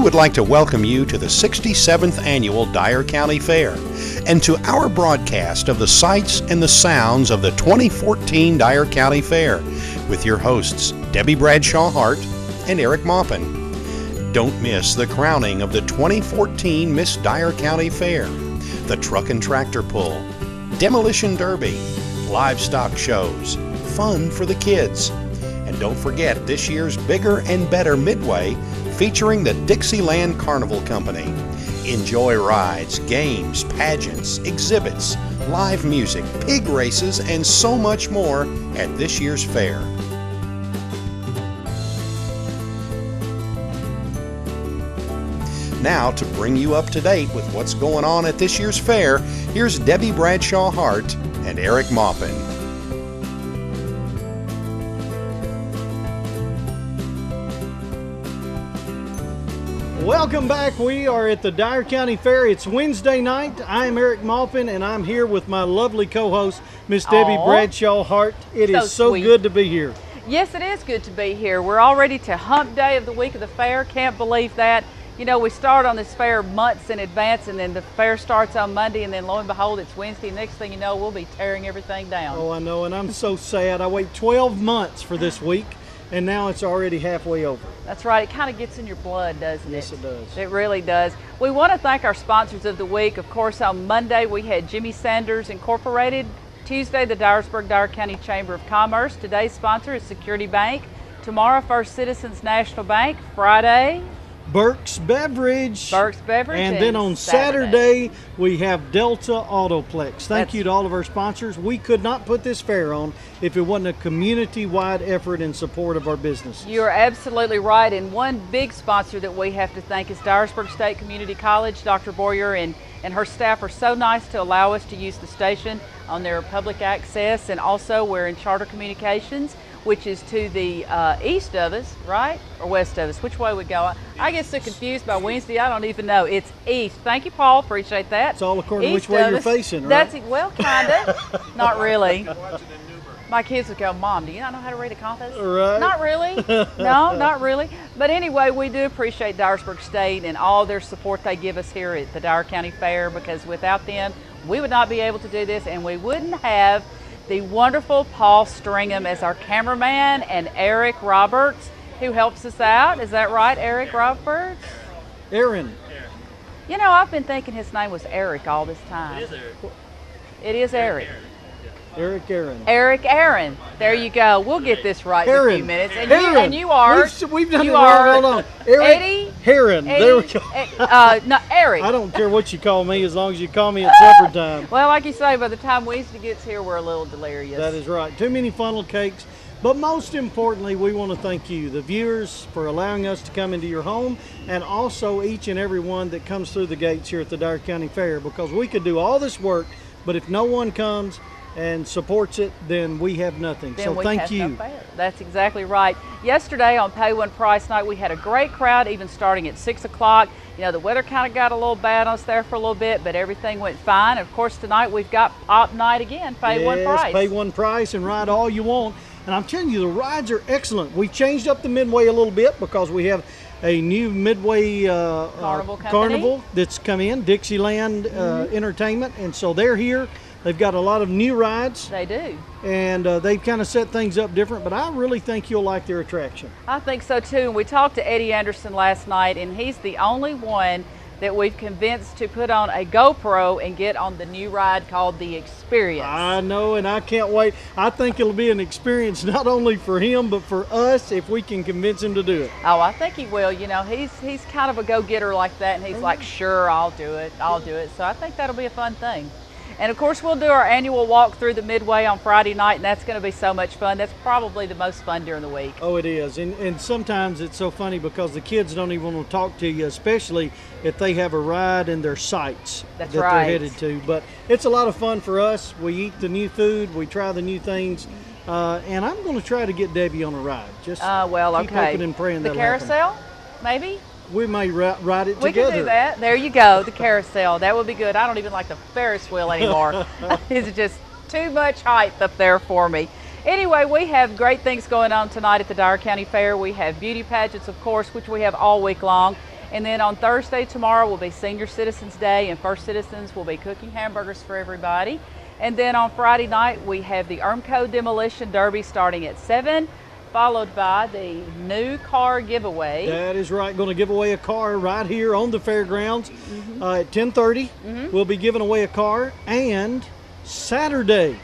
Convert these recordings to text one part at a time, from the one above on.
would like to welcome you to the 67th Annual Dyer County Fair and to our broadcast of the sights and the sounds of the 2014 Dyer County Fair with your hosts, Debbie Bradshaw Hart and Eric Maupin. Don't miss the crowning of the 2014 Miss Dyer County Fair, the truck and tractor pull, demolition derby, livestock shows, fun for the kids. And don't forget this year's Bigger and Better Midway featuring the Dixieland Carnival Company. Enjoy rides, games, pageants, exhibits, live music, pig races, and so much more at this year's fair. Now, to bring you up to date with what's going on at this year's fair, here's Debbie Bradshaw Hart and Eric Maupin. Welcome back. We are at the Dyer County Fair. It's Wednesday night. I'm Eric Maupin, and I'm here with my lovely co-host, Miss Debbie Bradshaw Hart. It is so good to be here. Yes, it is good to be here. We're all ready to hump day of the week of the fair. Can't believe that. You know, we start on this fair months in advance, and then the fair starts on Monday, and then lo and behold, it's Wednesday. Next thing you know, we'll be tearing everything down. Oh, I know, and I'm so sad. I wait 12 months for this week, and now it's already halfway over. That's right. It kind of gets in your blood, doesn't it? Yes, it does. It really does. We want to thank our sponsors of the week. Of course, on Monday, we had Jimmy Sanders Incorporated. Tuesday, the Dyersburg-Dyer County Chamber of Commerce. Today's sponsor is Security Bank. Tomorrow, First Citizens National Bank. Friday, Burke's Beverage. Burke's Beverage. And then on Saturday, we have Delta Autoplex. Thank you to all of our sponsors. We could not put this fair on if it wasn't a community-wide effort in support of our businesses. You're absolutely right. And one big sponsor that we have to thank is Dyersburg State Community College. Dr. Boyer and her staff are so nice to allow us to use the station on their public access. And also we're in Charter Communications, which is to the east of us, right? Or west of us, which way we go. I get so confused by Wednesday, I don't even know. It's east. Thank you, Paul, appreciate that. It's all according to which way you're facing, right? That's it, well, kinda, not really. My kids would go, Mom, do you not know how to read a compass? Right. Not really, no, not really. But anyway, we do appreciate Dyersburg State and all their support they give us here at the Dyer County Fair, because without them, we would not be able to do this, and we wouldn't have the wonderful Paul Stringham as our cameraman and Eric Roberts, who helps us out. Is that right, Eric Roberts? Aaron. You know, I've been thinking his name was Eric all this time. It is Eric. It is Eric. Eric Aaron. Eric Aaron. There you go. We'll get this right in a few minutes. And Aaron. You are. We've done you it are wrong. Hold on. Eric Eddie. Heron. Eddie, There we go. No, Eric. I don't care what you call me as long as you call me at supper time. Well, like you say, by the time Wednesday gets here, we're a little delirious. That is right. Too many funnel cakes. But most importantly, we want to thank you, the viewers, for allowing us to come into your home, and also each and every one that comes through the gates here at the Dyer County Fair, because we could do all this work, but if no one comes and supports it, then we have nothing. Then so we thank have you. No fair. That's exactly right. Yesterday on Pay One Price Night, we had a great crowd, even starting at 6 o'clock. You know, the weather kind of got a little bad on us there for a little bit, but everything went fine. Of course, tonight we've got Pop Night again, Pay One Price. Pay one price and ride all you want. And I'm telling you, the rides are excellent. We changed up the Midway a little bit because we have a new Midway carnival that's come in, Dixieland Entertainment, and so they're here. They've got a lot of new rides. They do. And they've kind of set things up different, but I really think you'll like their attraction. I think so too. And we talked to Eddie Anderson last night, and he's the only one that we've convinced to put on a GoPro and get on the new ride called The Experience. I know, and I can't wait. I think it'll be an experience not only for him, but for us if we can convince him to do it. Oh, I think he will. You know, he's kind of a go-getter like that, and he's like, sure, I'll do it. So I think that'll be a fun thing. And of course, we'll do our annual walk through the Midway on Friday night, and that's going to be so much fun. That's probably the most fun during the week. Oh, it is. And sometimes it's so funny because the kids don't even want to talk to you, especially if they have a ride in their sights that they're headed to. But it's a lot of fun for us. We eat the new food. We try the new things. And I'm going to try to get Debbie on a ride. Just keep hoping and praying that'll happen. The carousel, maybe? We may ride it together. We can do that. There you go, the carousel. That would be good. I don't even like the Ferris wheel anymore. It's just too much height up there for me. Anyway, we have great things going on tonight at the Dyer County Fair. We have beauty pageants, of course, which we have all week long. And then on Thursday tomorrow will be Senior Citizens Day, and First Citizens will be cooking hamburgers for everybody. And then on Friday night we have the ERMCO Demolition Derby starting at 7, followed by the new car giveaway. That is right. Going to give away a car right here on the fairgrounds at 10:30. We'll be giving away a car. And Saturday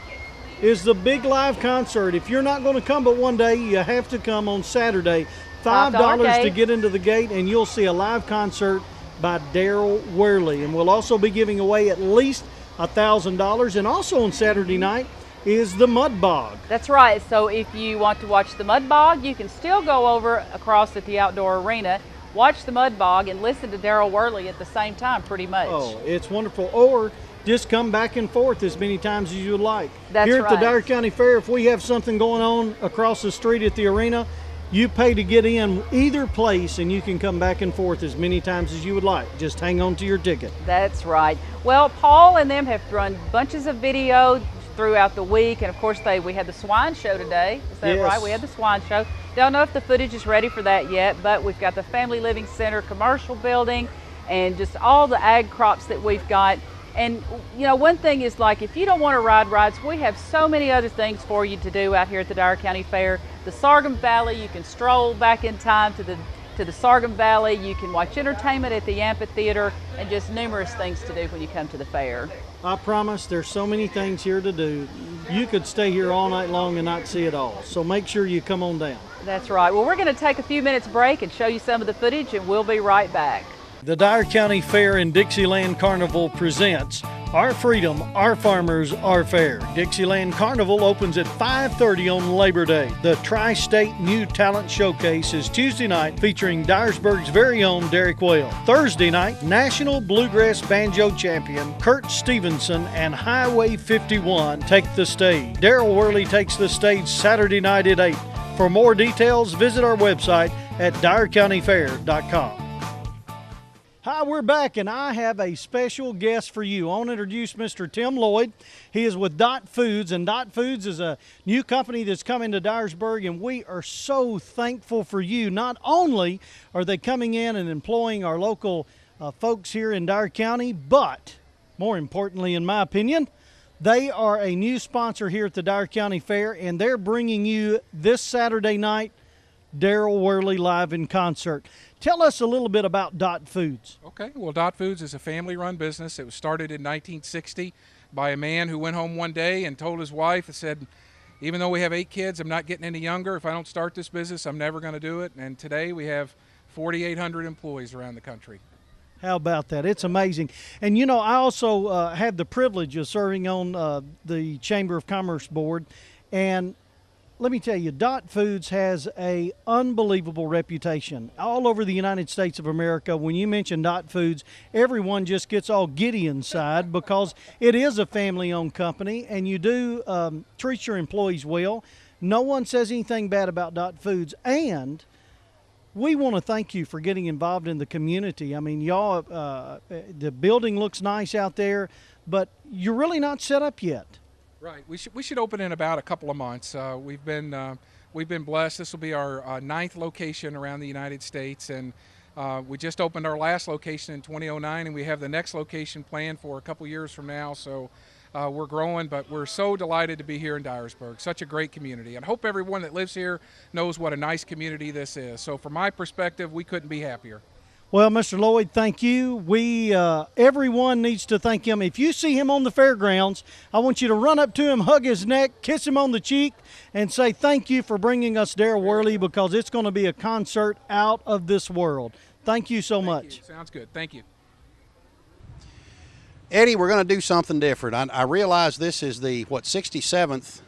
is the big live concert. If you're not going to come but one day, you have to come on Saturday. $5 to get into the gate, and you'll see a live concert by Daryl Worley. And we'll also be giving away at least $1,000. And also on Saturday night is the Mud Bog. That's right. So if you want to watch the Mud Bog, you can still go over across at the outdoor arena, watch the Mud Bog, and listen to Daryl Worley at the same time, pretty much. Oh, it's wonderful. Or just come back and forth as many times as you would like. That's Here right. at the Dyer County Fair, if we have something going on across the street at the arena, you pay to get in either place, and you can come back and forth as many times as you would like. Just hang on to your ticket. That's right. Well, Paul and them have run bunches of video throughout the week, and of course we had the swine show today. Is that right? We had the swine show. Don't know if the footage is ready for that yet, but we've got the Family Living Center commercial building and just all the ag crops that we've got. And you know, one thing is, like, if you don't want to ride rides, we have so many other things for you to do out here at the Dyer County Fair. The Sargum Valley, you can stroll back in time to the Sargum Valley. You can watch entertainment at the amphitheater, and just numerous things to do when you come to the fair. I promise there's so many things here to do. You could stay here all night long and not see it all. So make sure you come on down. That's right. Well, we're going to take a few minutes break and show you some of the footage, and we'll be right back. The Dyer County Fair and Dixieland Carnival presents Our Freedom, Our Farmers, Our Fair. Dixieland Carnival opens at 5:30 on Labor Day. The Tri-State New Talent Showcase is Tuesday night, featuring Dyersburg's very own Derek Whale. Thursday night, National Bluegrass Banjo Champion Kurt Stevenson and Highway 51 take the stage. Daryl Worley takes the stage Saturday night at 8. For more details, visit our website at dyercountyfair.com. Hi, we're back, and I have a special guest for you. I want to introduce Mr. Tim Lloyd. He is with Dot Foods, and Dot Foods is a new company that's coming to Dyersburg, and we are so thankful for you. Not only are they coming in and employing our local folks here in Dyer County, but more importantly, in my opinion, they are a new sponsor here at the Dyer County Fair, and they're bringing you this Saturday night Daryl Worley live in concert. Tell us a little bit about Dot Foods. Okay, well, Dot Foods is a family-run business. It was started in 1960 by a man who went home one day and told his wife and said, even though we have 8 kids, I'm not getting any younger. If I don't start this business, I'm never going to do it. And today we have 4,800 employees around the country. How about that? It's amazing. And you know, I also have the privilege of serving on the Chamber of Commerce Board, and let me tell you, Dot Foods has an unbelievable reputation all over the United States of America. When you mention Dot Foods, everyone just gets all giddy inside because it is a family-owned company, and you do treat your employees well. No one says anything bad about Dot Foods, and we want to thank you for getting involved in the community. I mean, y'all, the building looks nice out there, but you're really not set up yet. Right. We should open in about a couple of months. We've been blessed. This will be our 9th location around the United States, and we just opened our last location in 2009, and we have the next location planned for a couple years from now. So we're growing, but we're so delighted to be here in Dyersburg. Such a great community, and I hope everyone that lives here knows what a nice community this is. So from my perspective, we couldn't be happier. Well, Mr. Lloyd, thank you. Everyone needs to thank him. If you see him on the fairgrounds, I want you to run up to him, hug his neck, kiss him on the cheek, and say thank you for bringing us Daryl Worley, because it's going to be a concert out of this world. Thank you so much. You. Sounds good. Thank you. Eddie, we're going to do something different. I realize this is the, 67th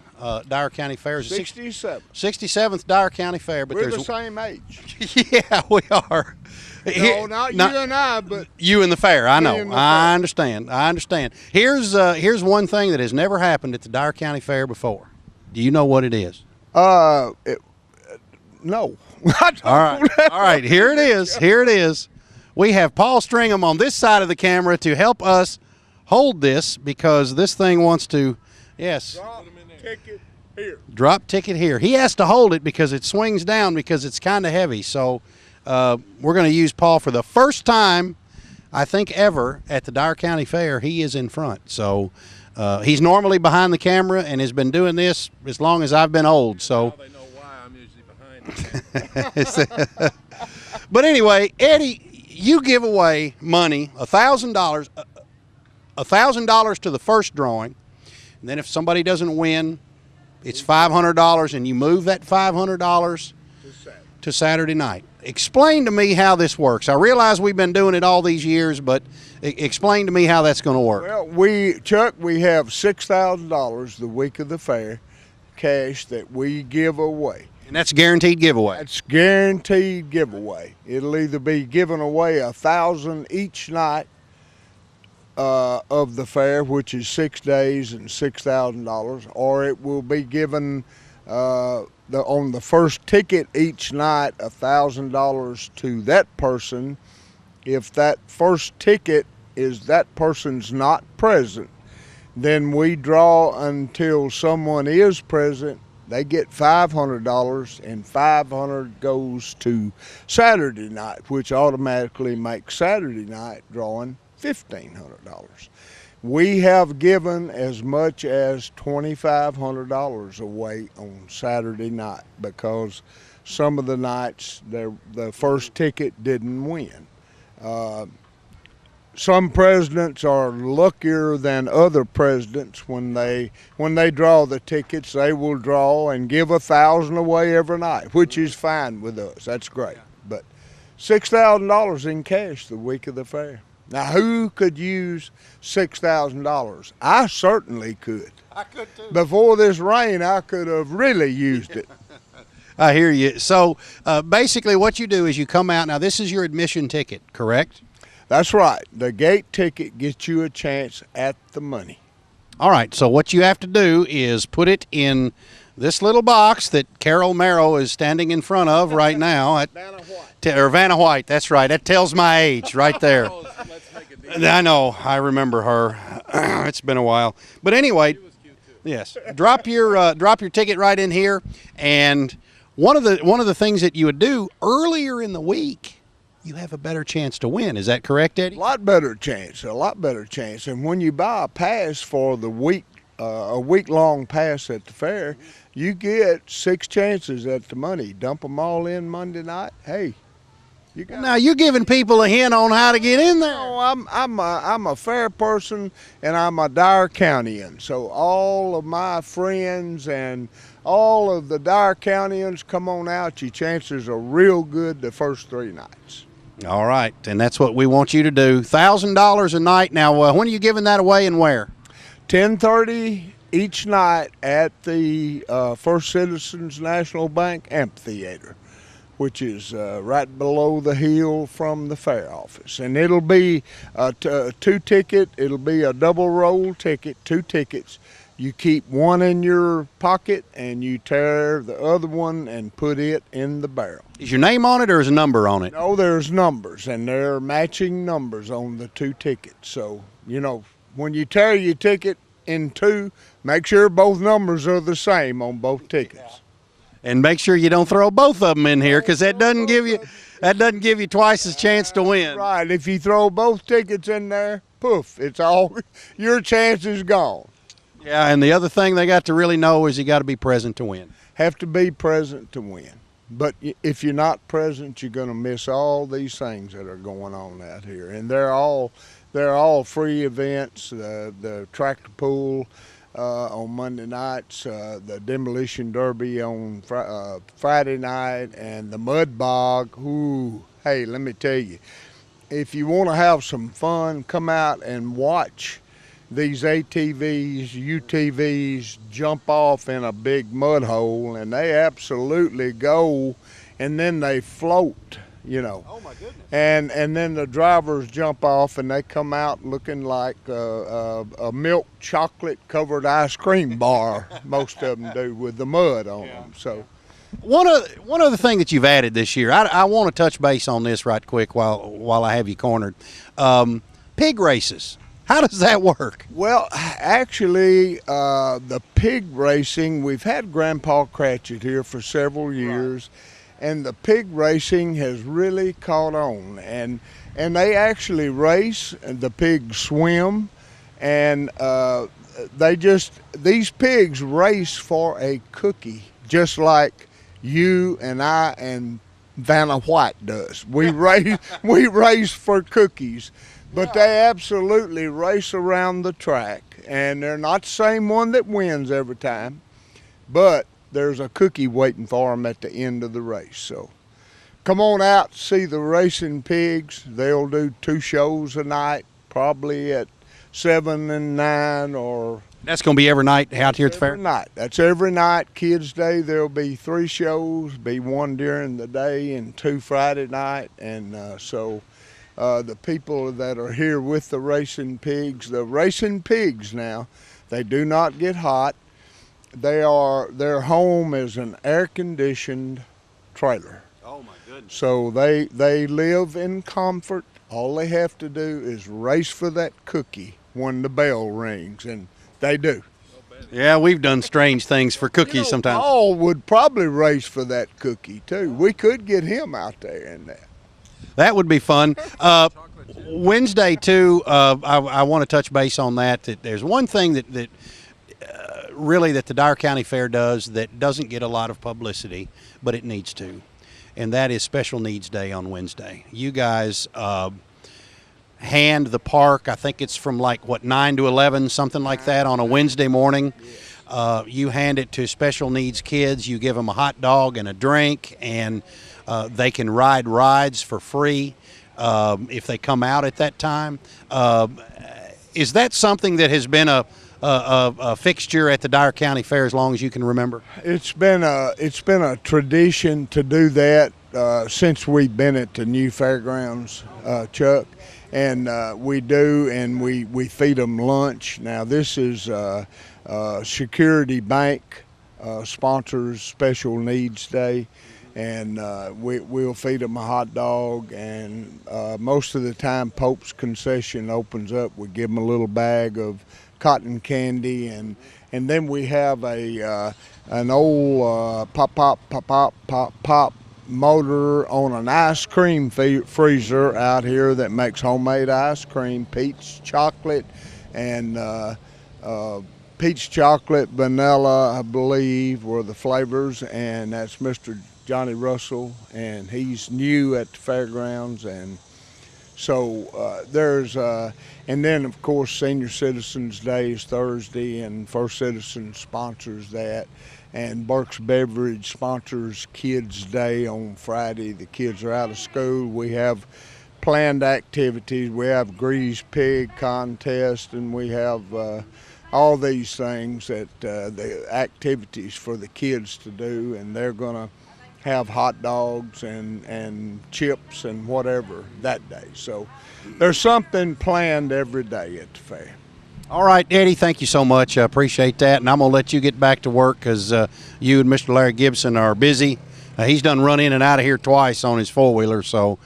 Dyer County Fair. 67th. 67th Dyer County Fair. But we're the same age. Yeah, we are. No, not you and I, but you and the fair. I know. I fair. understand. Here's one thing that has never happened at the Dyer County Fair before. Do you know what it is? No. All right. Here it is. We have Paul Stringham on this side of the camera to help us hold this, because this thing wants to. Yes. Drop ticket here. He has to hold it because it swings down because it's kind of heavy. So we're going to use Paul for the first time, I think, ever at the Dyer County Fair. He is in front. So he's normally behind the camera and has been doing this as long as I've been old. So Now they know why I'm usually behind the camera. But anyway, Eddie, you give away money, $1,000, $1,000 to the first drawing, and then if somebody doesn't win, it's $500, and you move that $500 to Saturday night. Explain to me how this works. I realize we've been doing it all these years, but explain to me how that's going to work. Well, Chuck, we have $6,000 the week of the fair, cash that we give away. And that's a guaranteed giveaway. That's guaranteed giveaway. It'll either be given away $1,000 each night of the fair, which is 6 days and $6,000, or it will be given on the first ticket each night $1,000 to that person if that first ticket is that person's not present. Then we draw until someone is present. They get $500, and $500 goes to Saturday night, which automatically makes Saturday night drawing $1,500. We have given as much as $2,500 away on Saturday night because some of the nights the first ticket didn't win. Some presidents are luckier than other presidents. When they draw the tickets, they will draw and give $1,000 away every night, which is fine with us. That's great. But $6,000 in cash the week of the fair. Now, who could use $6,000? I certainly could. I could too. Before this rain, I could have really used it. I hear you. So basically what you do is you come out. Now, this is your admission ticket, correct? That's right. The gate ticket gets you a chance at the money. All right. So what you have to do is put it in this little box that Carol Merrill is standing in front of right now. Vanna White. That's right. That tells my age right there. I know. I remember her. It's been a while. But anyway, yes. Drop your ticket right in here. And one of the things that you would do earlier in the week, you have a better chance to win. Is that correct, Eddie? A lot better chance. And when you buy a pass for the week, a week-long pass at the fair, you get 6 chances at the money. Dump them all in Monday night. Hey, you got. Now you're giving people a hint on how to get in there. No, I'm a fair person, and I'm a Dyer Countyan. So all of my friends and all of the Dyer Countyians, come on out. Your chances are real good the first 3 nights. All right, and that's what we want you to do. $1,000 a night. Now, when are you giving that away and where? 10:30 each night at the First Citizens National Bank Amphitheater, which is right below the hill from the fair office. And it'll be a 2-ticket. It'll be a double roll ticket, 2 tickets. You keep one in your pocket and you tear the other one and put it in the barrel. Is your name on it or is a number on it? No, there's numbers, and there are matching numbers on the 2 tickets. So, when you tear your ticket in 2, make sure both numbers are the same on both tickets. And make sure you don't throw both of them in here, because that doesn't give you twice as chance to win. Right. If you throw both tickets in there, poof, it's all your chance is gone. Yeah, and the other thing they got to really know is you got to be present to win. Have to be present to win. But if you're not present, you're going to miss all these things that are going on out here. And they're all free events. The tractor pull on Monday nights, the demolition derby on Friday night, and the mud bog. Ooh, hey, let me tell you, if you want to have some fun, come out and watch these ATVs, UTVs jump off in a big mud hole, and they absolutely go, and then they float, Oh my goodness. And then the drivers jump off, and they come out looking like a milk chocolate covered ice cream bar. Most of them do, with the mud on them. So one other thing that you've added this year, I want to touch base on this right quick while I have you cornered. Pig races. How does that work? Well, actually, the pig racing, we've had Grandpa Cratchit here for several years, and the pig racing has really caught on, and they actually race, and the pigs swim, and these pigs race for a cookie, just like you and I and Vanna White does. We race for cookies, but they absolutely race around the track, and they're not the same one that wins every time, but there's a cookie waiting for them at the end of the race. So come on out, see the racing pigs. They'll do 2 shows a night, probably at 7 and 9, or that's going to be every night out here at the fair? Every night. That's every night. Kids' Day, there'll be 3 shows, be 1 during the day and 2 Friday night. And so the people that are here with the racing pigs now, they do not get hot. Their home is an air-conditioned trailer. Oh, my goodness. So they live in comfort. All they have to do is race for that cookie when the bell rings, and they do. Yeah, we've done strange things for cookies sometimes. Paul would probably race for that cookie, too. We could get him out there in that. That would be fun. Wednesday, too, I want to touch base on that there's one thing that really that the Dyer County Fair does that doesn't get a lot of publicity, but it needs to, and that is Special Needs Day on Wednesday. You guys hand the park, I think it's from 9 to 11, something like that, on a Wednesday morning. You hand it to special needs kids. You give them a hot dog and a drink, and they can ride rides for free if they come out at that time. Is that something that has been a fixture at the Dyer County Fair as long as you can remember? It's been a tradition to do that since we've been at the new fairgrounds, Chuck. And we do, and we feed them lunch. Now this is Security Bank sponsors Special Needs Day, and we'll feed them a hot dog, and most of the time Pope's Concession opens up. We give them a little bag of cotton candy, and then we have an old pop motor on an ice cream freezer out here that makes homemade ice cream, peach chocolate and peach chocolate, vanilla, I believe, were the flavors, and that's Mr. Johnny Russell, and he's new at the fairgrounds. And so there's and then of course Senior Citizens Day is Thursday, and First Citizen sponsors that, and Burke's Beverage sponsors Kids Day on Friday. The kids are out of school. We have planned activities. We have Grease Pig contest, and we have all these things that the activities for the kids to do, and they're gonna have hot dogs and chips and whatever that day. So there's something planned every day at the fair. All right, Eddie, thank you so much. I appreciate that, and I'm going to let you get back to work because you and Mr. Larry Gibson are busy. He's done run in and out of here twice on his four-wheeler, so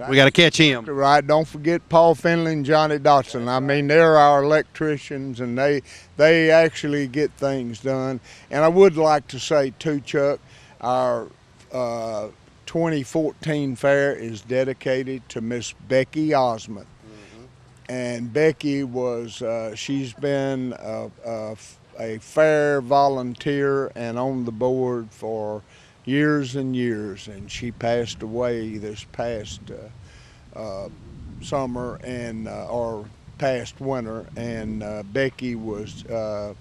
we got to catch him. Right, don't forget Paul Finley and Johnny Dotson. I mean, they're our electricians, and they actually get things done. And I would like to say, too, Chuck, our 2014 fair is dedicated to Miss Becky Osmond. And Becky was, she's been a fair volunteer and on the board for years and years, and she passed away this past summer and or past winter, and Becky was a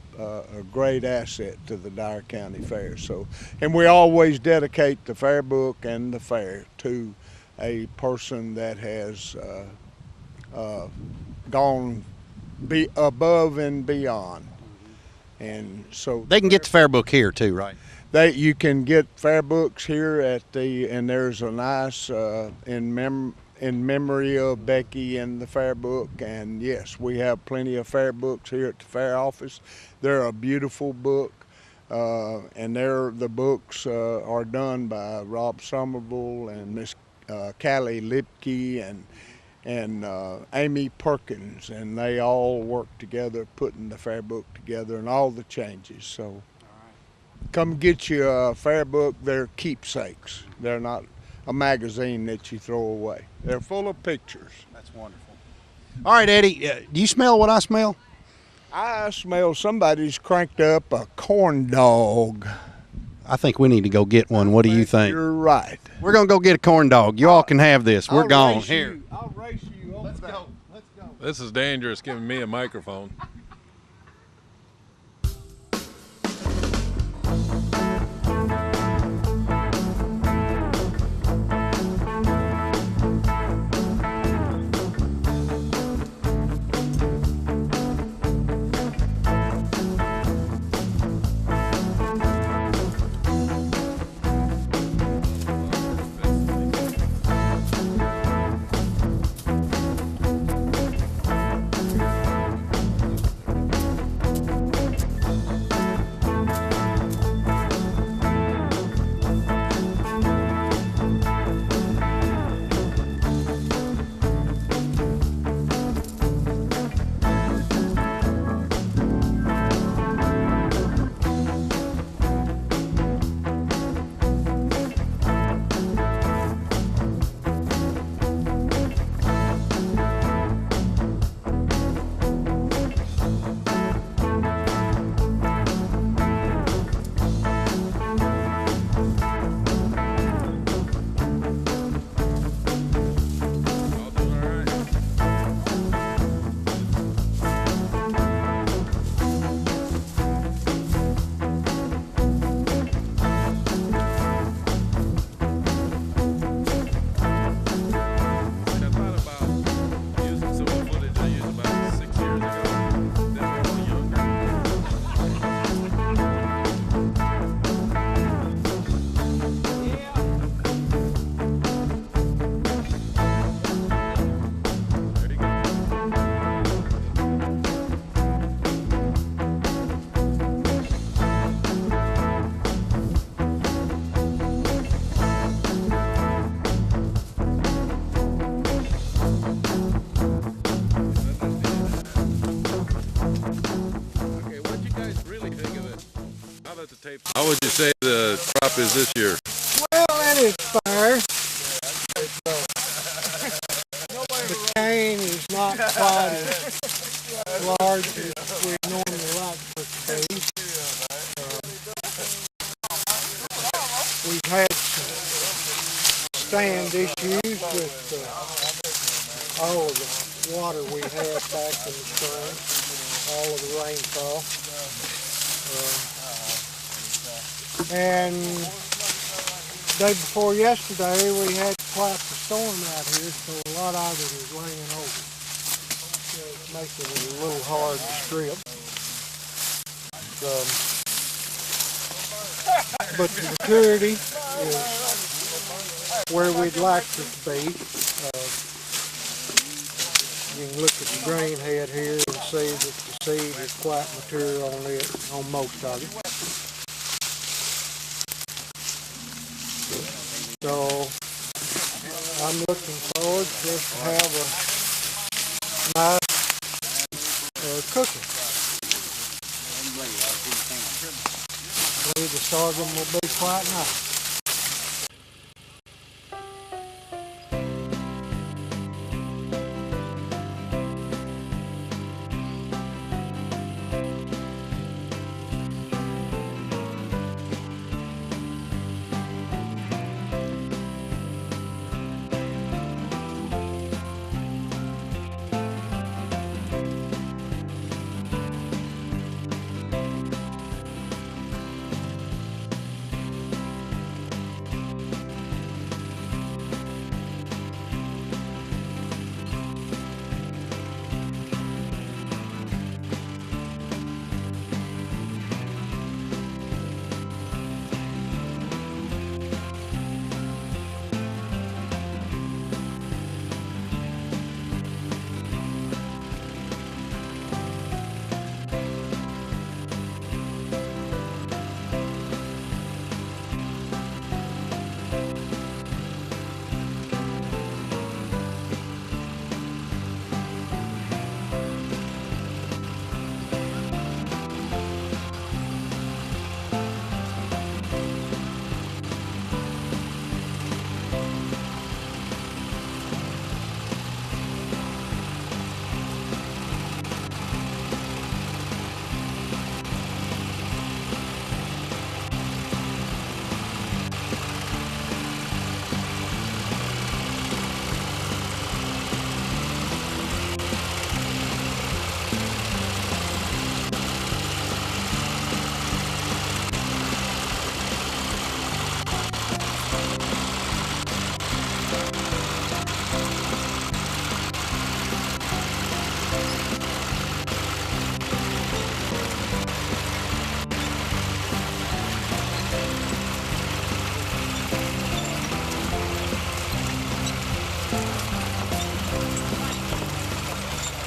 great asset to the Dyer County Fair. So, and we always dedicate the fair book and the fair to a person that has gone above and beyond. And so they can get the fair book here too, right? You can get fair books here at and there's a nice in memory of Becky and the fair book. And yes, we have plenty of fair books here at the fair office. They're a beautiful book, and the books are done by Rob Somerville and Miss Callie Lipke and Amy Perkins, and they all work together putting the fair book together and all the changes. So come get you a fair book. They're keepsakes. They're not a magazine that you throw away. They're full of pictures. That's wonderful. All right, Eddie, do you smell what I smell? I smell somebody's cranked up a corn dog. I think we need to go get one. What do you think? You're right. We're going to go get a corn dog. You all can have this. We're gone. Here. I'll race you over. Let's go. Let's go. This is dangerous, giving me a microphone. How would you say the crop is this year? Well, that is fair. The cane is not quite as large as we normally like for it to be. We've had some stand issues with all of the water we had back in the spring, all of the rainfall. And day before yesterday, we had quite the storm out here, so a lot of it is laying over. So it's making it a little hard to strip. But the maturity is where we'd like it to be. You can look at the grain head here and see that the seed is quite mature on it, on most of it. So I'm looking forward just to have a nice cooking. I believe the sorghum will be quite nice.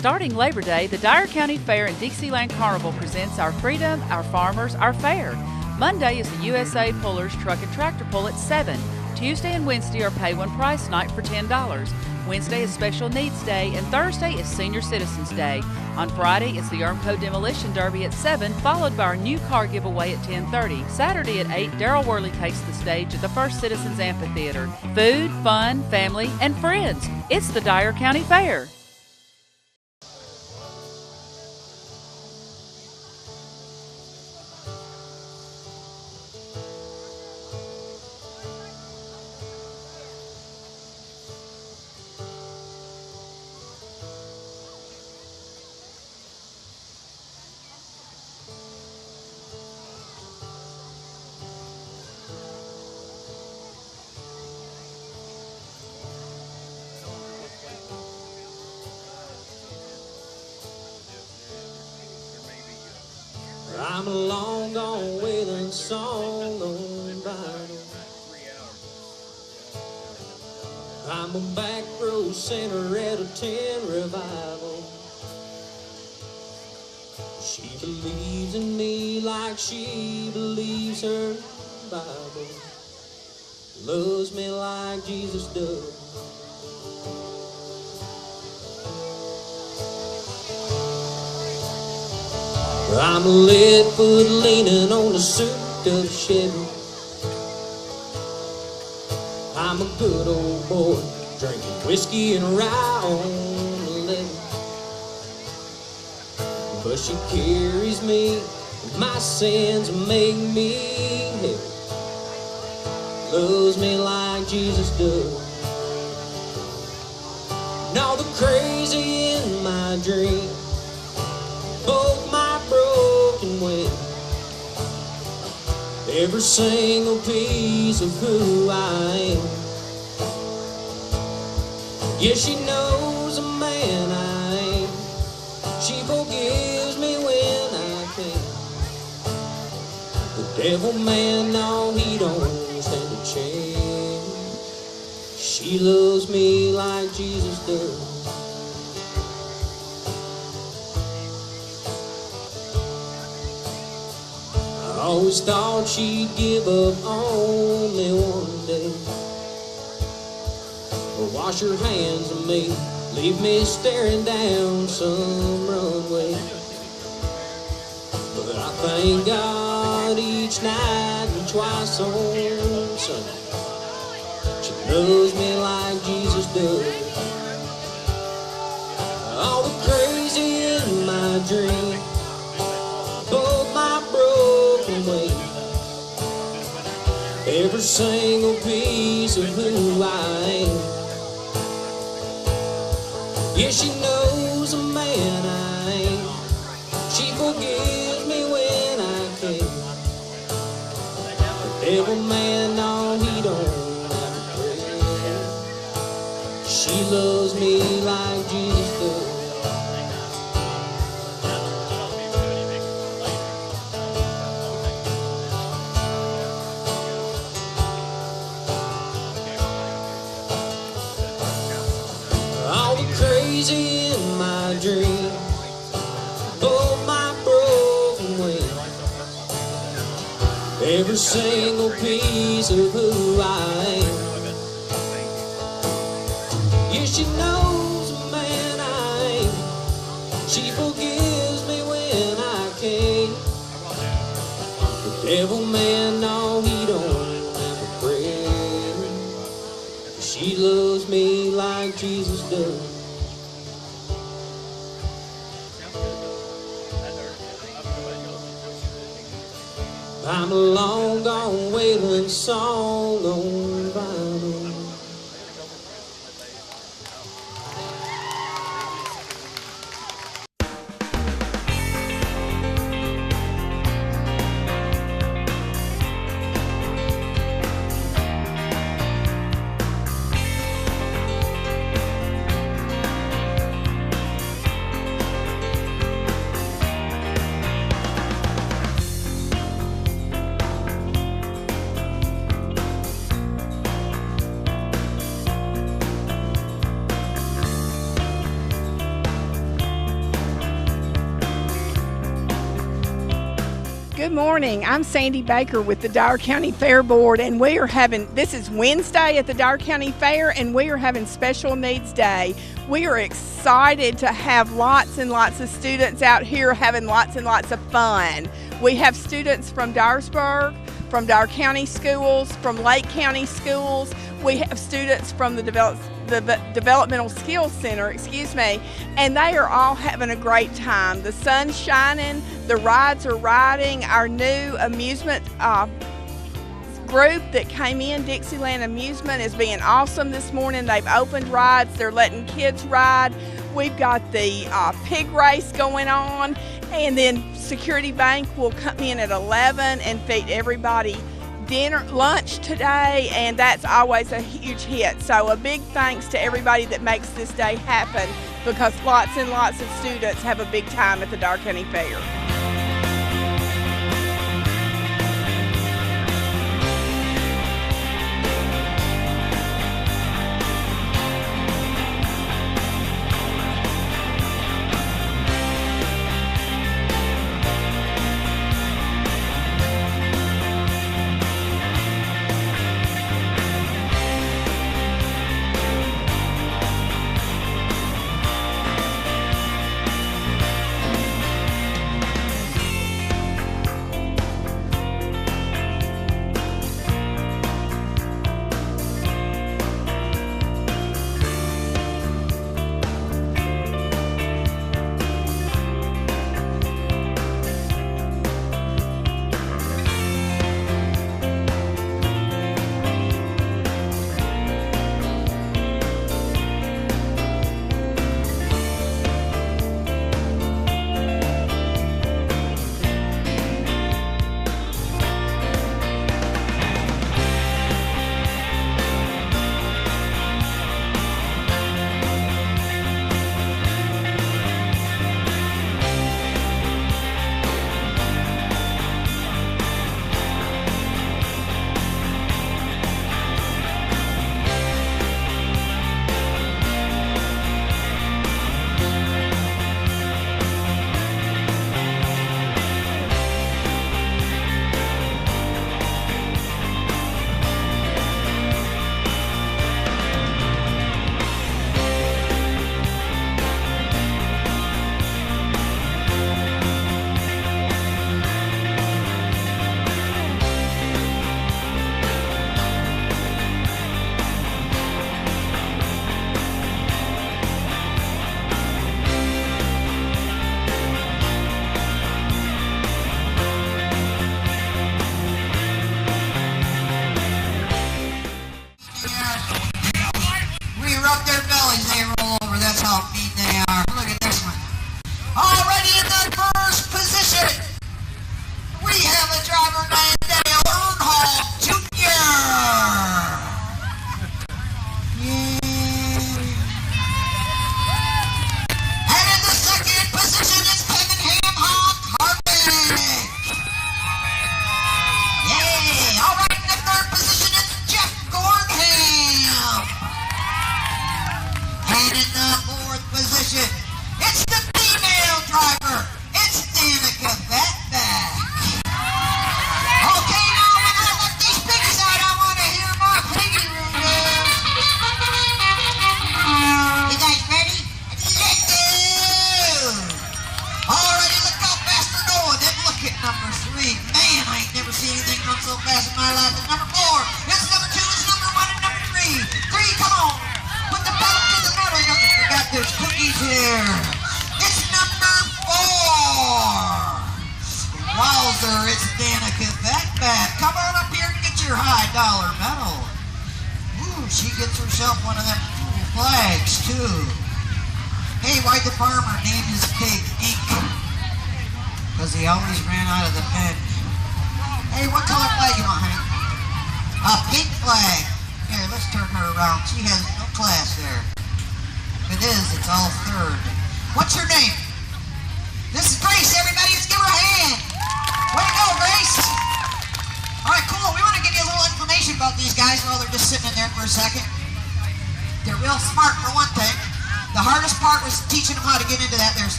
Starting Labor Day, the Dyer County Fair and Dixieland Carnival presents Our Freedom, Our Farmers, Our Fair. Monday is the USA Pullers Truck and Tractor Pull at 7. Tuesday and Wednesday are pay one price night for $10. Wednesday is Special Needs Day, and Thursday is Senior Citizens Day. On Friday, it's the Armco Demolition Derby at 7, followed by our new car giveaway at 10:30. Saturday at 8, Darryl Worley takes the stage at the First Citizens Amphitheater. Food, fun, family, and friends. It's the Dyer County Fair. I'm a long gone wailing song on vinyl. I'm a back row sinner at a 10 revival. She believes in me like she believes her Bible. Loves me like Jesus does. I'm a lead foot leaning on the souped-up Chevy. I'm a good old boy drinking whiskey and rye on the levee. But she carries me, my sins make me heavy. Loves me like Jesus does. And all the crazy in my dream, both my broken wings, every single piece of who I am. Yeah, she knows the man I am. She forgives me when I can. The devil, man, no, he don't stand a chance. She loves me like Jesus does. I always thought she'd give up on me one day, or wash her hands of me, leave me staring down some runway. But I thank God each night and twice on Sunday, she loves me like Jesus does. All the crazy in my dream, both my broken ways, every single piece of who I am. Yeah, she knows the man I am. She forgives me when I can. The devil, man, no, he don't have to pray. She loves me like Jesus does. Crazy in my dream, both my broken wings, every single piece of who I am. Yeah, she knows the man I am. She forgives me when I can't. The devil, man, no, he don't have a prayer. She loves me like Jesus does. I'm a long gone wailing song on vinyl. Good morning. I'm Sandy Baker with the Dyer County Fair Board, and this is Wednesday at the Dyer County Fair, and we are having Special Needs Day. We are excited to have lots and lots of students out here having lots and lots of fun. We have students from Dyersburg, from Dyer County schools, from Lake County schools. We have students from the Developmental Skills Center, and they are all having a great time. The sun's shining, the rides are riding. Our new amusement group that came in, Dixieland Amusement, is being awesome this morning. They've opened rides, they're letting kids ride. We've got the pig race going on, and then Security Bank will come in at 11 and feed everybody lunch today, and that's always a huge hit. So a big thanks to everybody that makes this day happen, because lots and lots of students have a big time at the Dyer County Fair.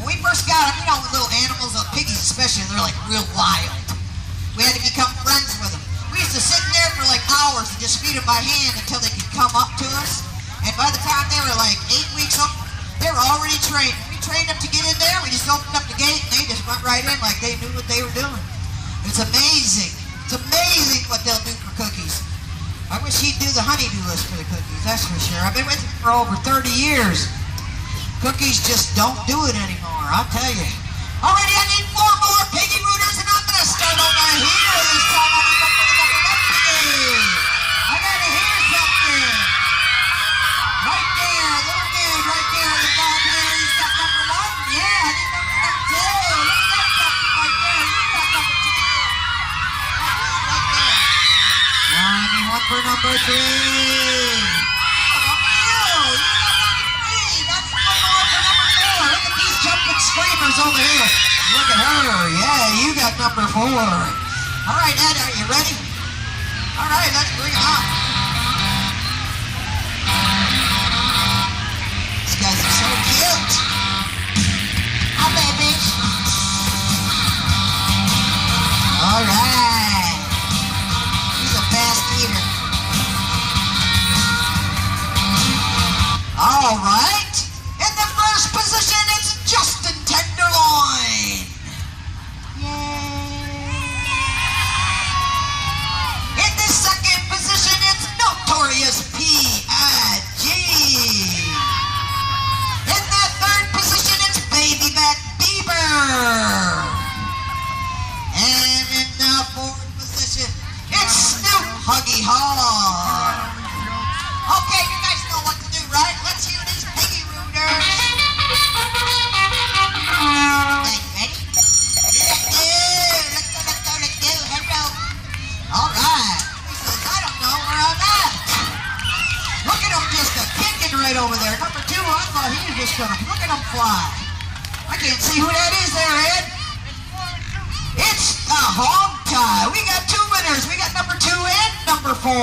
When we first got them, you know, with little animals, piggies especially, they're like real wild. We had to become friends with them. We used to sit in there for like hours and just feed them by hand until they could come up to us. And by the time they were like 8 weeks old, they were already trained. We trained them to get in there. We just opened up the gate and they just went right in like they knew what they were doing. It's amazing. It's amazing what they'll do for cookies. I wish he'd do the honeydew list for the cookies, that's for sure. I've been with him for over 30 years. Cookies just don't do it anymore, I'll tell you. Already I need 4 more piggy rooters and I'm going to start over here this time. I'm going to go for the number 1 piggy. I got to hear something. Right there, little kid right there with the blonde hair. He's got number 1. Yeah, I need number 2. Look at something right there. You got number 2. Right there. I need one for number 3. Screamers over here. Look at her. Yeah, you got number 4. All right, Ed, are you ready? All right, let's bring him up. These guys are so cute. Hi, baby. All right. He's a fast eater. All right. In the first position, it's Justin Tenderloin. Yay. In the second position, it's Notorious P.I.G. In the third position, it's Baby Back Bieber. And in the fourth position, it's Snoop Huggy Hog. Okay, you guys know what to do, right? Let's hear these piggy rooters. Right over there. Number 2, I thought he was just gonna look at him fly. I can't see who that is there, Ed. It's a hog tie. We got 2 winners. We got number 2 and number 4.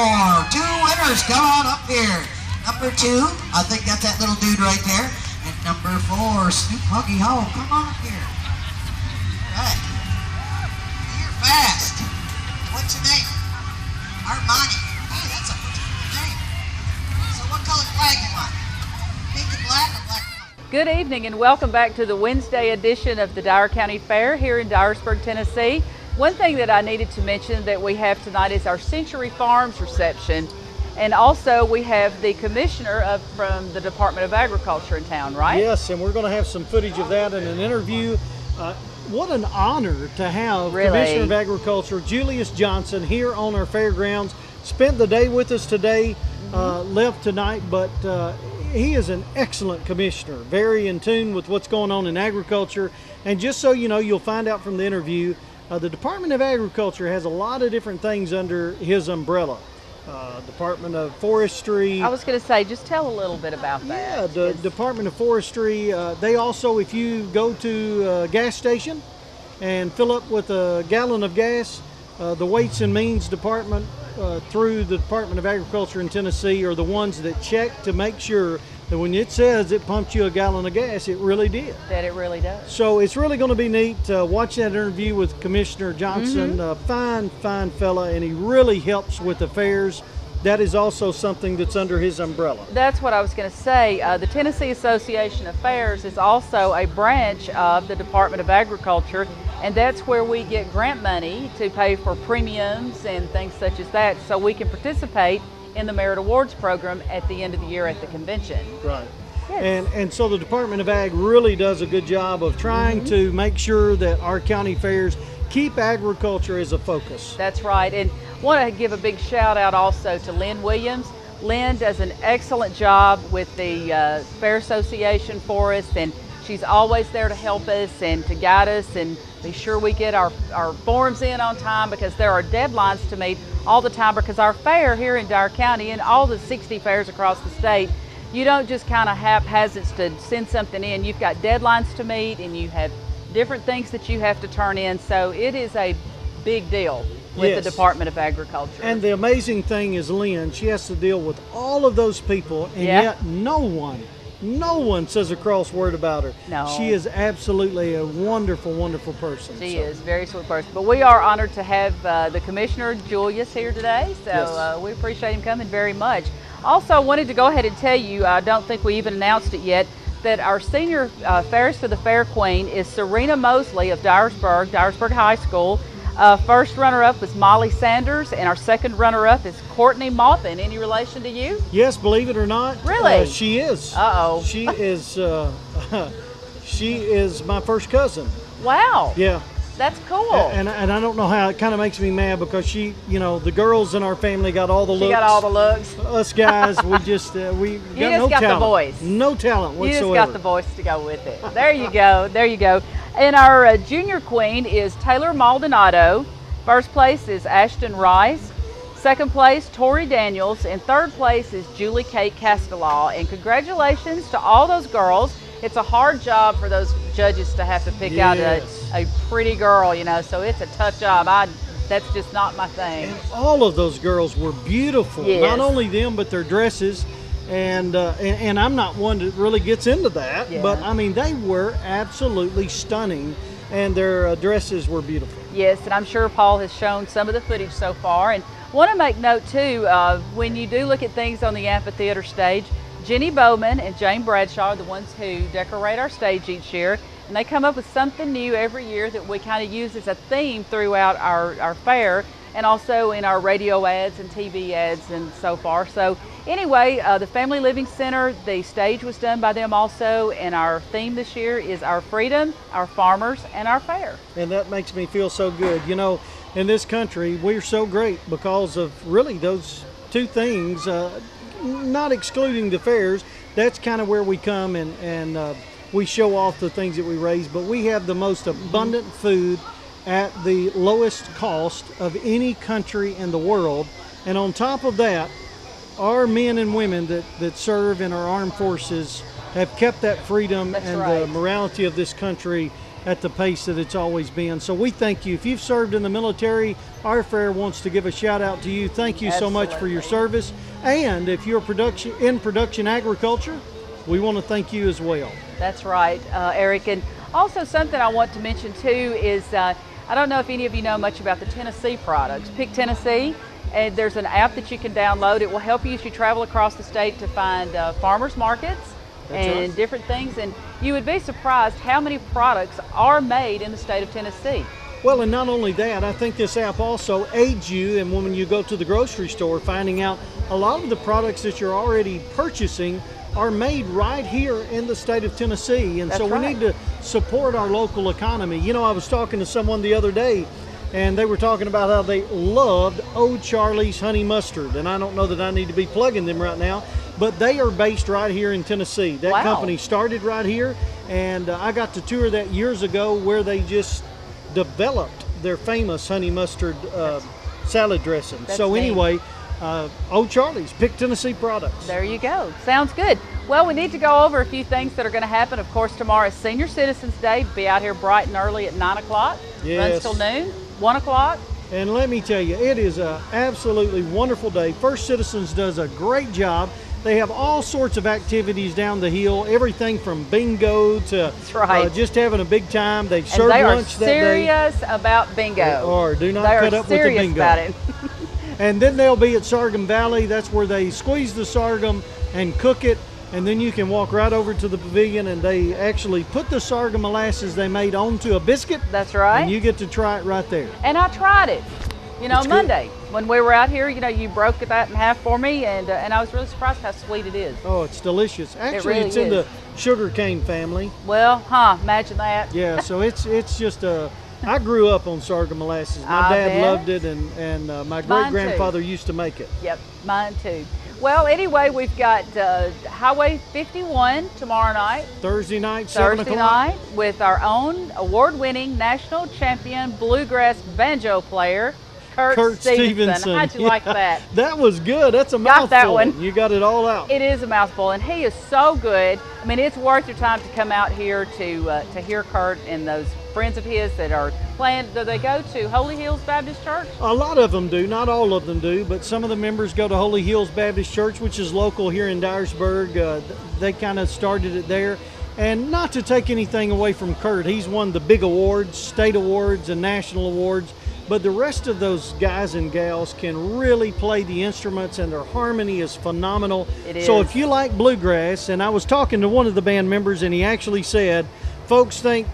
2 winners. Come on up here. Number 2, I think that's that little dude right there. And number 4, Snoop Huggy Hog. Come on up here. All right. You're fast. What's your name? Armani. Hey, that's a pretty cool name. So what color flag you want? Pink and black or black and white? Good evening and welcome back to the Wednesday edition of the Dyer County Fair here in Dyersburg, Tennessee. One thing that I needed to mention that we have tonight is our Century Farms reception. And also we have the commissioner from the Department of Agriculture in town, right? Yes, and we're going to have some footage of that in an interview. What an honor to have Commissioner of Agriculture Julius Johnson here on our fairgrounds. Spent the day with us today, left tonight, but he is an excellent commissioner, very in tune with what's going on in agriculture. And just so you know, you'll find out from the interview, the Department of Agriculture has a lot of different things under his umbrella. Department of Forestry. I was going to say, just tell a little bit about that. Yeah, the Department of Forestry, they also, if you go to a gas station and fill up with a gallon of gas, the Weights and Means Department through the Department of Agriculture in Tennessee are the ones that check to make sure that when it says it pumped you a gallon of gas, it really did. That it really does. So it's really going to be neat to watch that interview with Commissioner Johnson. Fine fella, and he really helps with the fairs. That is also something that's under his umbrella. That's what I was going to say. The Tennessee Association of Fairs is also a branch of the Department of Agriculture, and that's where we get grant money to pay for premiums and things such as that, so we can participate in the Merit Awards program at the end of the year at the convention. Right. Yes. And so the Department of Ag really does a good job of trying to make sure that our county fairs keep agriculture as a focus. That's right. And want to give a big shout out also to Lynn Williams. Lynn does an excellent job with the Fair Association for us, and she's always there to help us and to guide us and be sure we get our forms in on time, because there are deadlines to meet all the time, because our fair here in Dyer County and all the 60 fairs across the state, you don't just kind of haphazard to send something in. You've got deadlines to meet and you have different things that you have to turn in, so it is a big deal with the Department of Agriculture. And the amazing thing is Lynn, she has to deal with all of those people, and yet no one No one says a cross word about her. No. She is absolutely a wonderful, wonderful person. She is a very sweet person. But we are honored to have the Commissioner Julius here today, so Yes. We appreciate him coming very much. Also, I wanted to go ahead and tell you, I don't think we even announced it yet, that our senior Fairest for the Fair Queen is Serena Mosley of Dyersburg High School. First runner-up was Molly Sanders, and our second runner-up is Courtney Maupin. Any relation to you? Yes, believe it or not. Really? She is. Uh-oh. She is, she is my first cousin. Wow. Yeah. That's cool. And I don't know how, it kind of makes me mad because she, you know, the girls in our family got all the looks. She got all the looks. Us guys, we just, we got You just no got talent. the voice. No talent whatsoever. You just got the voice to go with it. There you go. There you go. And our junior queen is Taylor Maldonado. First place is Ashton Rice. Second place, Tori Daniels. And third place is Julie Kate Castellaw. And congratulations to all those girls. It's a hard job for those judges to have to pick out a pretty girl, you know, so it's a tough job. That's just not my thing. And all of those girls were beautiful. Yes. Not only them, but their dresses. And I'm not one that really gets into that, Yeah. but I mean, they were absolutely stunning, and their dresses were beautiful. Yes, and I'm sure Paul has shown some of the footage so far. And want to make note too, when you do look at things on the amphitheater stage, Jenny Bowman and Jane Bradshaw are the ones who decorate our stage each year, and they come up with something new every year that we kind of use as a theme throughout our fair, and also in our radio ads and TV ads and so far. So anyway, the Family Living Center, the stage was done by them also, and our theme this year is our freedom, our farmers, and our fair. And that makes me feel so good. You know, in this country, we're so great because of really those two things, not excluding the fairs. That's kind of where we come and we show off the things that we raise, but we have the most abundant food at the lowest cost of any country in the world. And on top of that, our men and women that serve in our armed forces have kept that freedom That's and right. the morality of this country at the pace that it's always been. So we thank you. If you've served in the military, our fair wants to give a shout out to you. Thank you so much for your service. And if you're in production agriculture, we want to thank you as well. That's right, Eric. And also something I want to mention too is, I don't know if any of you know much about the Tennessee products. Pick Tennessee, and there's an app that you can download. It will help you as you travel across the state to find farmers markets and different things. And you would be surprised how many products are made in the state of Tennessee. Well, and not only that, I think this app also aids you, and when you go to the grocery store, finding out a lot of the products that you're already purchasing are made right here in the state of Tennessee. And so we need to support our local economy. You know, I was talking to someone the other day, and they were talking about how they loved Old Charlie's honey mustard. And I don't know that I need to be plugging them right now, but they are based right here in Tennessee. That company started right here, and I got to tour that years ago where they just developed their famous honey mustard salad dressing. So anyway, Old Charlie's, pick Tennessee products. There you go. Sounds good. Well, we need to go over a few things that are going to happen. Of course, tomorrow is Senior Citizens Day. Be out here bright and early at 9 o'clock. Runs till noon, 1 o'clock. And let me tell you, it is an absolutely wonderful day. First Citizens does a great job. They have all sorts of activities down the hill, everything from bingo to just having a big time. They serve lunch that day. They are serious about bingo. Or do not cut up with the bingo. About it. And then they'll be at Sorghum Valley. That's where they squeeze the sorghum and cook it. And then you can walk right over to the pavilion, and they actually put the sorghum molasses they made onto a biscuit. That's right. And you get to try it right there. And I tried it, you know, Monday. When we were out here, you know, you broke that in half for me, and I was really surprised how sweet it is. Oh, it's delicious. Actually, really it's in the sugarcane family. Well, imagine that. Yeah, so it's just I grew up on sorghum molasses. My dad loved it, and my great-grandfather used to make it. Yep, mine too. Well, anyway, we've got Highway 51 tomorrow night. Thursday night, 7 o'clock. Thursday night with our own award-winning national champion bluegrass banjo player, Kurt Stevenson. How'd you like that? That was good. That's a mouthful. Got that one. You got it all out. It is a mouthful, and he is so good. I mean, it's worth your time to come out here to hear Kurt and those friends of his that are playing. Do they go to Holy Hills Baptist Church? A lot of them do, not all of them do, but some of the members go to Holy Hills Baptist Church, which is local here in Dyersburg. They kind of started it there. And not to take anything away from Kurt, he's won the big awards, state awards and national awards, but the rest of those guys and gals can really play the instruments, and their harmony is phenomenal. It is. So if you like bluegrass, and I was talking to one of the band members, and he actually said, folks think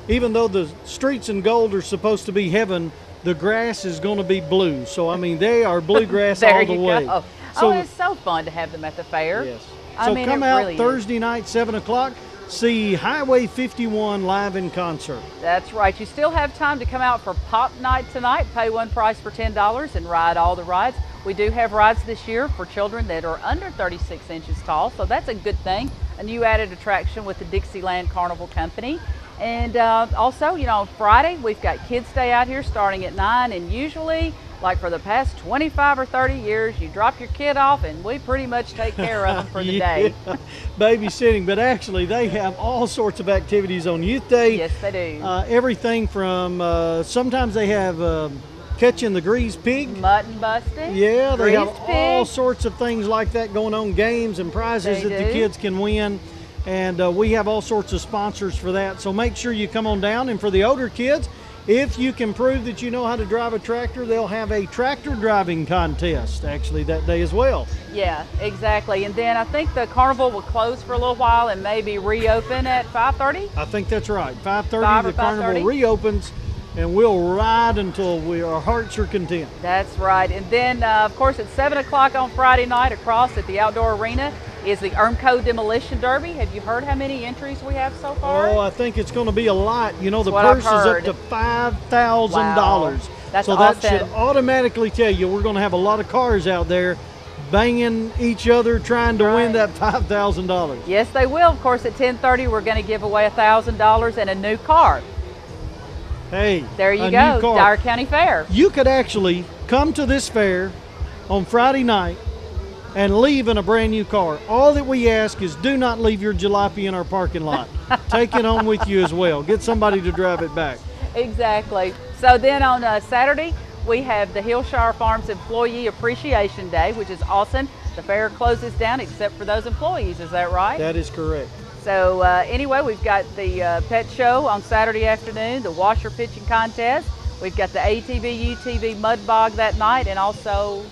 even though the streets and gold are supposed to be heaven, the grass is going to be blue. So, I mean, they are bluegrass all the way. Go. So, it's so fun to have them at the fair. Yes. I So mean, come it out really Thursday night, 7 o'clock, see Highway 51 live in concert. That's right. You still have time to come out for Pop Night tonight. Pay one price for $10 and ride all the rides. We do have rides this year for children that are under 36 inches tall, so that's a good thing. A new added attraction with the Dixieland Carnival Company. And also, you know, on Friday, we've got Kids Day out here starting at 9, and usually, like for the past 25 or 30 years, you drop your kid off and we pretty much take care of them for the day. Babysitting, but actually they have all sorts of activities on Youth Day. Yes, they do. Everything from, sometimes they have catching the greased pig. Mutton busting. Yeah, they have greased all pig. sorts of things like that going on, games and prizes They that the do. kids can win. And we have all sorts of sponsors for that. So make sure you come on down. And for the older kids, if you can prove that you know how to drive a tractor, they'll have a tractor driving contest actually that day as well. Yeah, exactly. And then I think the carnival will close for a little while and maybe reopen at 5:30. I think that's right. 5:30, 5 or the carnival 5:30? reopens, and we'll ride until our hearts are content. That's right. And then, of course, at 7 o'clock on Friday night across at the outdoor arena is the ERMCO Demolition Derby. Have you heard how many entries we have so far? Oh, I think it's going to be a lot. You know, the That's what I've purse is up heard. to $5,000. Wow. That's so that awesome. should automatically tell you we're going to have a lot of cars out there banging each other trying to win that $5,000. Yes, they will. Of course, at 10:30, we're going to give away $1,000 and a new car. Hey, There you a go, new car. Dyer County Fair. You could actually come to this fair on Friday night and leave in a brand new car. All that we ask is do not leave your jalopy in our parking lot. Take it home with you as well. Get somebody to drive it back. Exactly. So then on Saturday, we have the Hillshire Farms Employee Appreciation Day, which is awesome. The fair closes down except for those employees, is that right? That is correct. So anyway, we've got the pet show on Saturday afternoon, the washer pitching contest. We've got the ATV, UTV mud bog that night, and also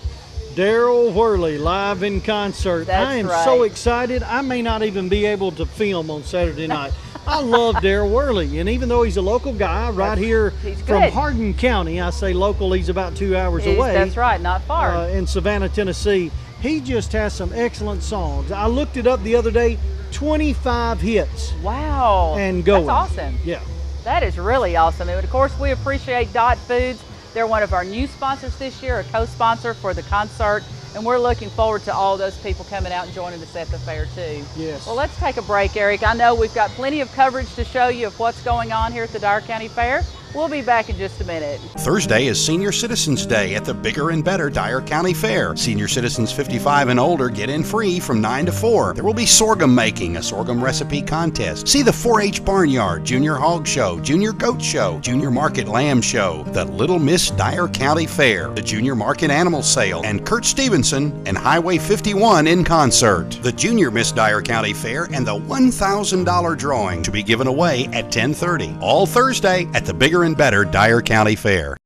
Daryl Worley live in concert. That's I am right. so excited. I may not even be able to film on Saturday night. I love Daryl Worley, and even though he's a local guy right here from good. Hardin County, I say local, he's about 2 hours away. That's right, not far. In Savannah, Tennessee. He just has some excellent songs. I looked it up the other day, 25 hits. Wow. And going. That's awesome. Yeah. That is really awesome. And of course, we appreciate Dot Foods. They're one of our new sponsors this year, a co-sponsor for the concert. And we're looking forward to all those people coming out and joining us at the fair too. Yes. Well, let's take a break, Eric. I know we've got plenty of coverage to show you of what's going on here at the Dyer County Fair. We'll be back in just a minute. Thursday is Senior Citizens Day at the Bigger and Better Dyer County Fair. Senior citizens 55 and older get in free from 9 to 4. There will be sorghum making, a sorghum recipe contest. See the 4-H Barnyard, Junior Hog Show, Junior Goat Show, Junior Market Lamb Show, the Little Miss Dyer County Fair, the Junior Market Animal Sale, and Kurt Stevenson and Highway 51 in concert. The Junior Miss Dyer County Fair and the $1,000 drawing to be given away at 10:30. All Thursday at the Bigger and Better Dyer County Fair.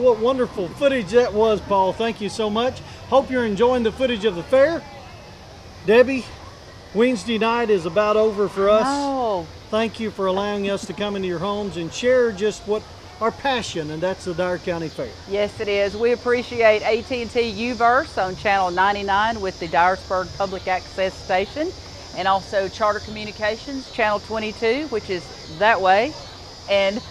what wonderful footage that was, Paul. Thank you so much. Hope you're enjoying the footage of the fair. Debbie, Wednesday night is about over for us. Oh. Thank you for allowing us to come into your homes and share just what our passion, and that's the Dyer County Fair. Yes, it is. We appreciate AT&T U-verse on Channel 99 with the Dyersburg Public Access Station, and also Charter Communications, Channel 22, which is that way, and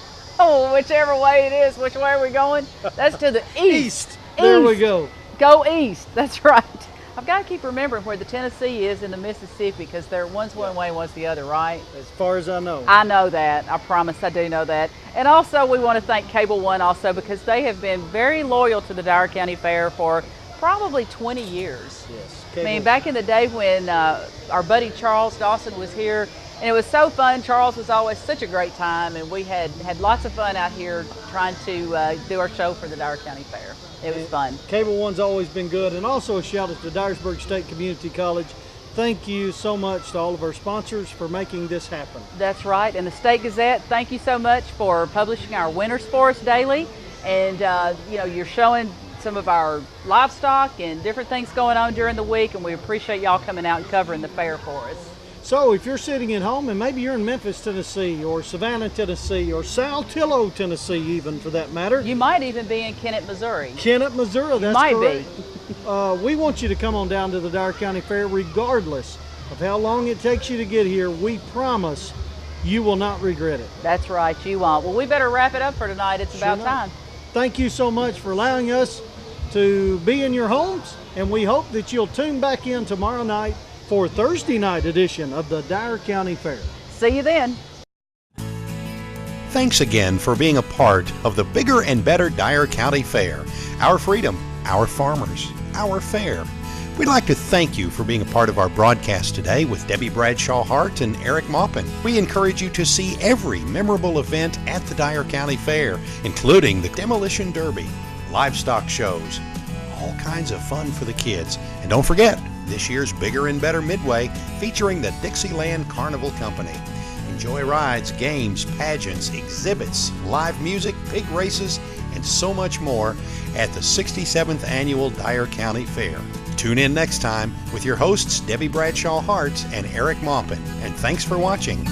whichever way it is. Which way are we going? That's to the east. There we go. Go east. That's right. I've got to keep remembering where the Tennessee is in the Mississippi, because they're one's one way, one's the other, right? As far as I know. I know that. I promise I do know that. And also we want to thank Cable One also, because they have been very loyal to the Dyer County Fair for probably 20 years. Yes. I mean, back in the day when our buddy Charles Dawson was here, and it was so fun. Charles was always such a great time, and we had lots of fun out here trying to do our show for the Dyer County Fair. It was fun. Cable One's always been good. And also a shout out to Dyersburg State Community College. Thank you so much to all of our sponsors for making this happen. That's right. And the State Gazette, thank you so much for publishing our winters for us daily. And you're showing some of our livestock and different things going on during the week, and we appreciate y'all coming out and covering the fair for us. So if you're sitting at home, and maybe you're in Memphis, Tennessee, or Savannah, Tennessee, or Saltillo, Tennessee, even for that matter. You might even be in Kennett, Missouri. Kennett, Missouri, that's might correct. Be. We want you to come on down to the Dyer County Fair, regardless of how long it takes you to get here. We promise you will not regret it. That's right, you won't. Well, we better wrap it up for tonight. It's about time. Thank you so much for allowing us to be in your homes, and we hope that you'll tune back in tomorrow night for Thursday night edition of the Dyer County Fair. See you then. Thanks again for being a part of the bigger and better Dyer County Fair. Our freedom, our farmers, our fair. We'd like to thank you for being a part of our broadcast today with Debbie Bradshaw Hart and Eric Maupin. We encourage you to see every memorable event at the Dyer County Fair, including the Demolition Derby, livestock shows, all kinds of fun for the kids. And don't forget, this year's Bigger and Better Midway featuring the Dixieland Carnival Company. Enjoy rides, games, pageants, exhibits, live music, pig races, and so much more at the 67th Annual Dyer County Fair. Tune in next time with your hosts Debbie Bradshaw Hart and Eric Maupin. And thanks for watching.